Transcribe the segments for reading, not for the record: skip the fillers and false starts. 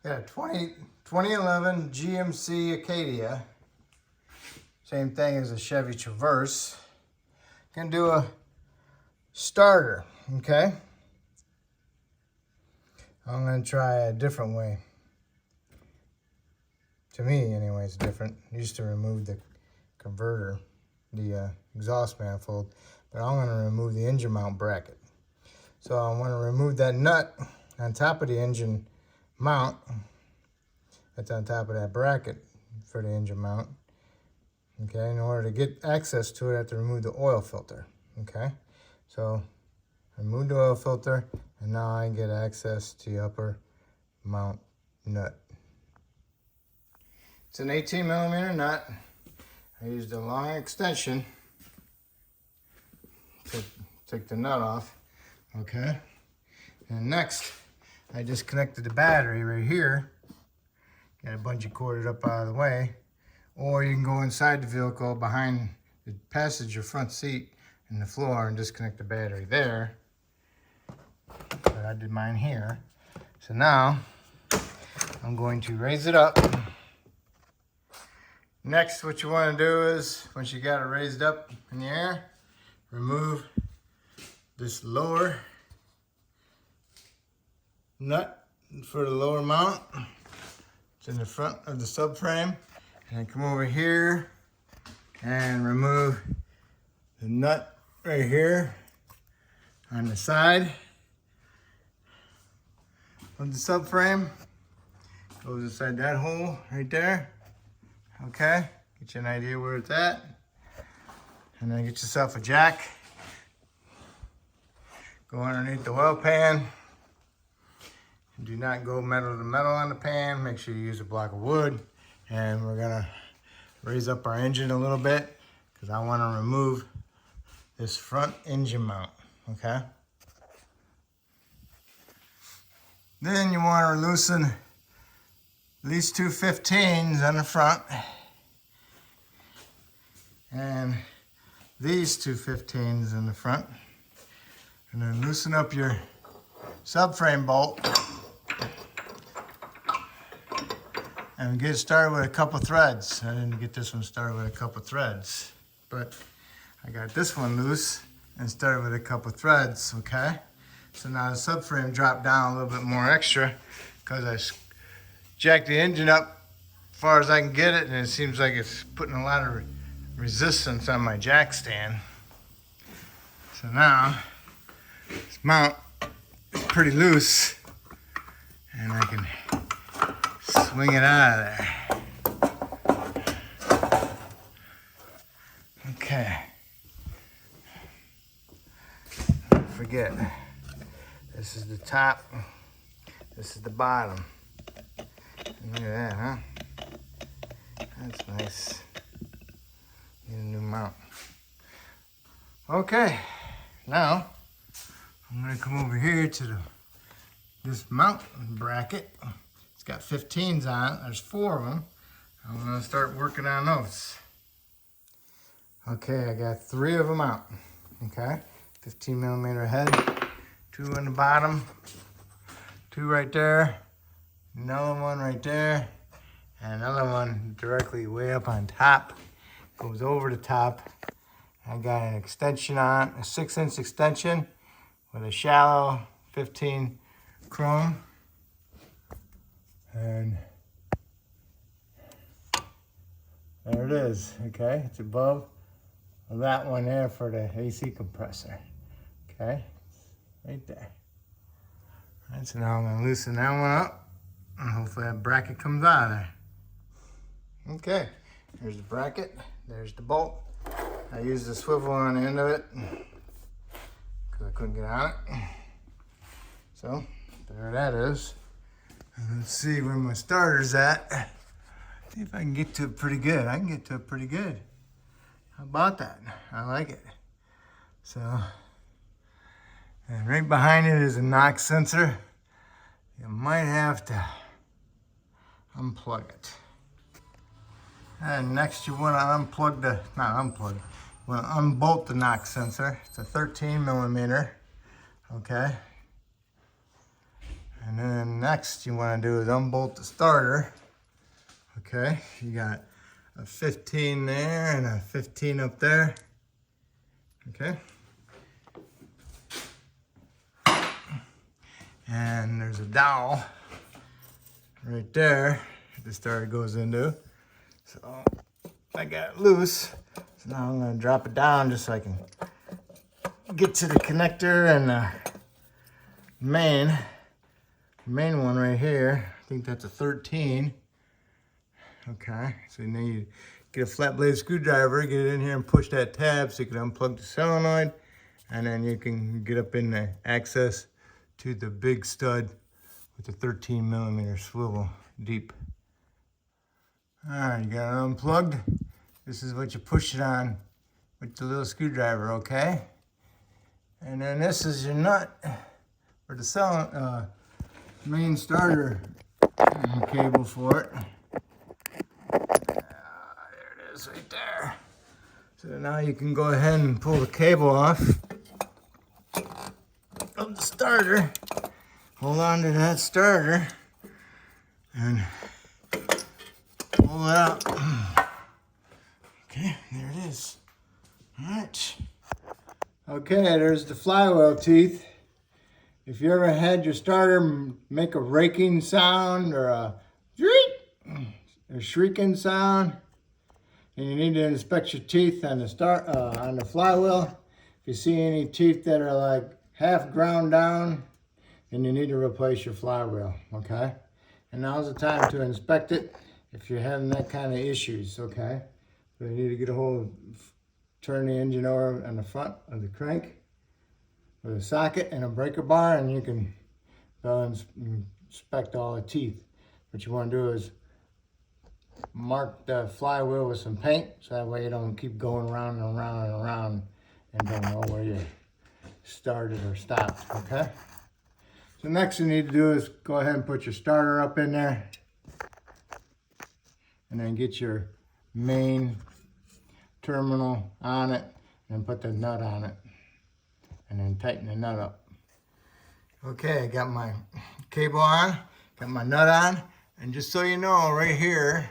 Got a 2011 GMC Acadia. Same thing as a Chevy Traverse. Gonna do a starter, okay? I'm gonna try a different way. To me, anyway, it's different. I used to remove the converter, the exhaust manifold, but I'm gonna remove the engine mount bracket. So I'm gonna remove that nut on top of the engine mount. That's on top of that bracket for the engine mount. Okay, in order to get access to it, I have to remove the oil filter. Okay, so I removed the oil filter, and now I get access to the upper mount nut. It's an 18mm nut. I used a long extension to take the nut off. Okay, and next I disconnected the battery right here. Got a bungee corded up out of the way, or you can go inside the vehicle behind the passenger front seat and the floor and disconnect the battery there. But I did mine here. So now I'm going to raise it up. Next, what you want to do is, once you got it raised up in the air, remove this lower nut for the lower mount. It's in the front of the subframe. And then come over here and remove the nut right here on the side of the subframe. Goes inside that hole right there. Okay, get you an idea where it's at. And then get yourself a jack. Go underneath the oil pan. Do not go metal to metal on the pan. Make sure you use a block of wood. And we're gonna raise up our engine a little bit because I want to remove this front engine mount, okay? Then you want to loosen these two 15s on the front and these two 15s in the front, and then loosen up your subframe bolt and get started with a couple threads. I didn't get this one started with a couple threads, but I got this one loose and started with a couple threads, okay? So now the subframe dropped down a little bit more extra because I jacked the engine up as far as I can get it, and it seems like it's putting a lot of resistance on my jack stand. So now this mount is pretty loose and I can swing it out of there. Okay. Don't forget, this is the top, this is the bottom. Look at that, huh? That's nice. Need a new mount. Okay, now I'm gonna come over here to this mount bracket. It's got 15s on it. There's 4 of them. I'm gonna start working on those. Okay, I got 3 of them out. Okay, 15mm head, 2 on the bottom, 2 right there. Another one right there, and another one directly way up on top. Goes over the top. I got an extension on, a 6-inch extension with a shallow 15 chrome. And there it is, okay? It's above that one there for the AC compressor, okay? Right there. All right, so now I'm gonna loosen that one up. And hopefully that bracket comes out of there. Okay, here's the bracket, there's the bolt. I used the swivel on the end of it because I couldn't get on it. So, there that is. And let's see where my starter's at. See if I can get to it pretty good. I can get to it pretty good. How about that? I like it. So, and right behind it is a knock sensor. You might have to unplug it. And next you want to unplug the, not unplug, you want to unbolt the knock sensor. It's a 13mm, okay? And then next you want to do is unbolt the starter. Okay, you got a 15 there and a 15 up there. Okay. And there's a dowel right there the starter goes into. So I got it loose. So now I'm gonna drop it down just so I can get to the connector and the main one right here. I think that's a 13. Okay, so now you get a flat blade screwdriver, get it in here and push that tab so you can unplug the solenoid, and then you can get up in the access to the big stud with the 13mm swivel deep. All right, you got it unplugged. This is what you push it on with the little screwdriver, okay? And then this is your nut for the main starter cable for it. There it is right there. So now you can go ahead and pull the cable off of the starter. Hold on to that starter and pull it out. Okay, there it is. All right. Okay, there's the flywheel teeth. If you ever had your starter make a raking sound or a shrieking sound, and you need to inspect your teeth on the flywheel. If you see any teeth that are like half ground down, then you need to replace your flywheel, okay? And now's the time to inspect it if you're having that kind of issues, okay? So you need to get a hold of, turn the engine over on the front of the crank with a socket and a breaker bar, and you can inspect all the teeth. What you want to do is mark the flywheel with some paint, so that way you don't keep going around and around and around and don't know where you started or stopped, okay? So next you need to do is go ahead and put your starter up in there, and then get your main terminal on it, and put the nut on it, and then tighten the nut up. Okay, I got my cable on, got my nut on, and just so you know, right here,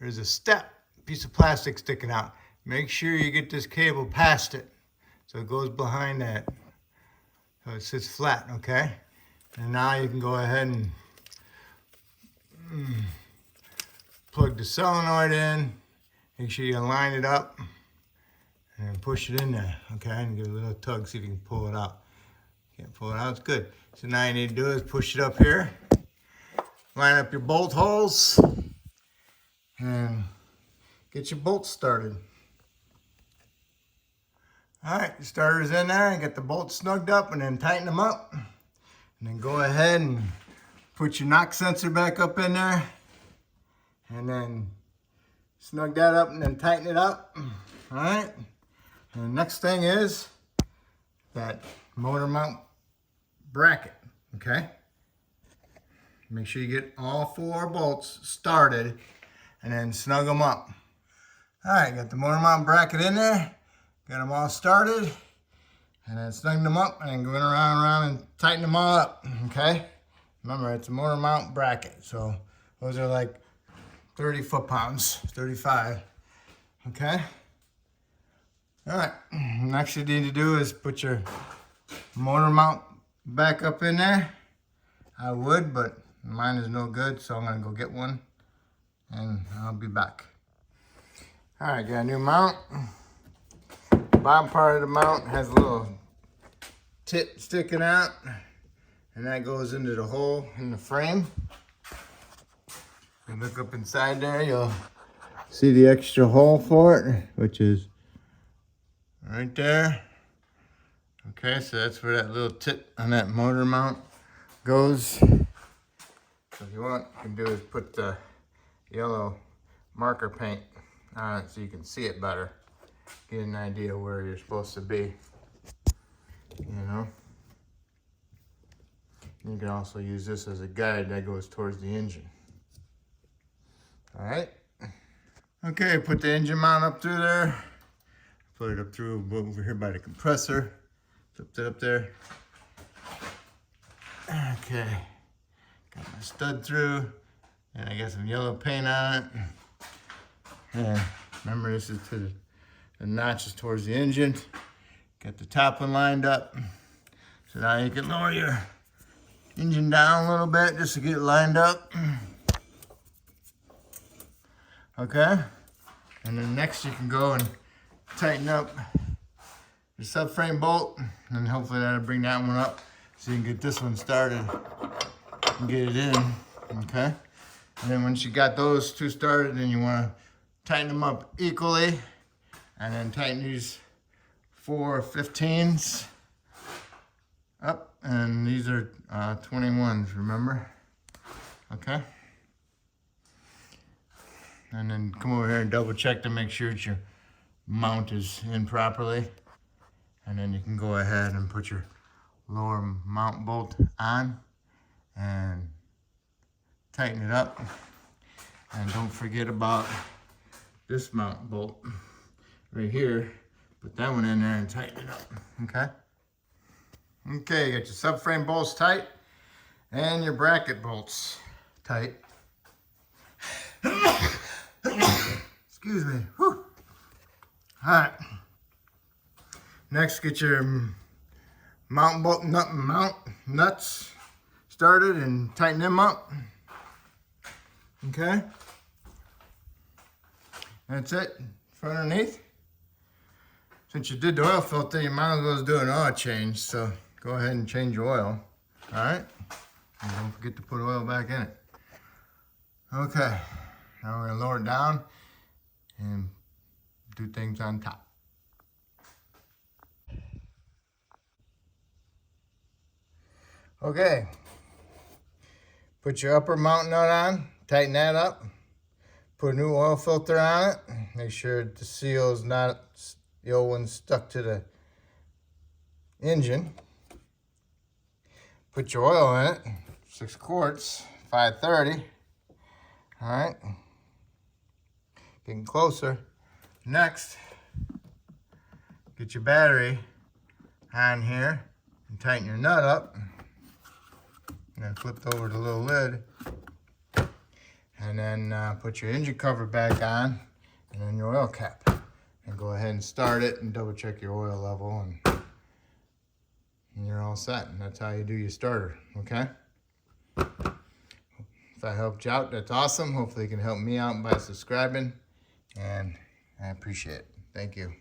there's a piece of plastic sticking out. Make sure you get this cable past it, so it goes behind that, so it sits flat, okay? And now you can go ahead and plug the solenoid in. Make sure you line it up and then push it in there, okay? And give it a little tug, see if you can pull it out. Can't pull it out, it's good. So now you need to do is push it up here, line up your bolt holes, and get your bolts started. All right, your starter's in there, and get the bolts snugged up, and then tighten them up. And then go ahead and put your knock sensor back up in there, and then snug that up and then tighten it up. All right. And the next thing is that motor mount bracket, okay? Make sure you get all 4 bolts started and then snug them up. All right, got the motor mount bracket in there, got them all started, and then snug them up and then going around and tighten them all up, okay? Remember, it's a motor mount bracket, so those are like 30 foot-pounds, 35, okay? All right, next you need to do is put your motor mount back up in there. I would, but mine is no good, so I'm gonna go get one, and I'll be back. All right, got a new mount. The bottom part of the mount has a little tit sticking out, and that goes into the hole in the frame. You look up inside there, you'll see the extra hole for it, which is right there. Okay, so that's where that little tit on that motor mount goes. So if you want, you can do is put the yellow marker paint on it so you can see it better. Get an idea where you're supposed to be, you know. And you can also use this as a guide that goes towards the engine. All right. Okay, put the engine mount up through there. Put it up through over here by the compressor. Flip it up there. Okay. stud through, and I got some yellow paint on it. And remember, this is to the notches towards the engine. Got the top one lined up. So now you can lower your engine down a little bit just to get it lined up. Okay? And then next you can go and tighten up your subframe bolt, and hopefully that'll bring that one up so you can get this one started and get it in. Okay? And then once you got those two started, then you want to tighten them up equally, and then tighten these 4 15s up, and these are 21s, remember? Okay? And then come over here and double check to make sure that your mount is in properly. And then you can go ahead and put your lower mount bolt on and tighten it up. And don't forget about this mount bolt right here. Put that one in there and tighten it up, okay? Okay, you got your subframe bolts tight and your bracket bolts tight. Excuse me. Whew. All right. Next, get your mount bolt nuts started and tighten them up. Okay. That's it for underneath. Since you did the oil filter, you might as well do an oil change. So go ahead and change your oil. All right. And don't forget to put oil back in it. Okay. Now we're gonna lower it down and do things on top. Okay, put your upper mount nut on, tighten that up, put a new oil filter on it, make sure the seal is not, the old one's stuck to the engine. Put your oil in it, 6 quarts, 530, all right, getting closer. Next, get your battery on here and tighten your nut up. And then flipped over the little lid. And then put your engine cover back on and then your oil cap. And go ahead and start it and double check your oil level, and you're all set. And that's how you do your starter, okay? If I helped you out, that's awesome. Hopefully you can help me out by subscribing, and I appreciate it. Thank you.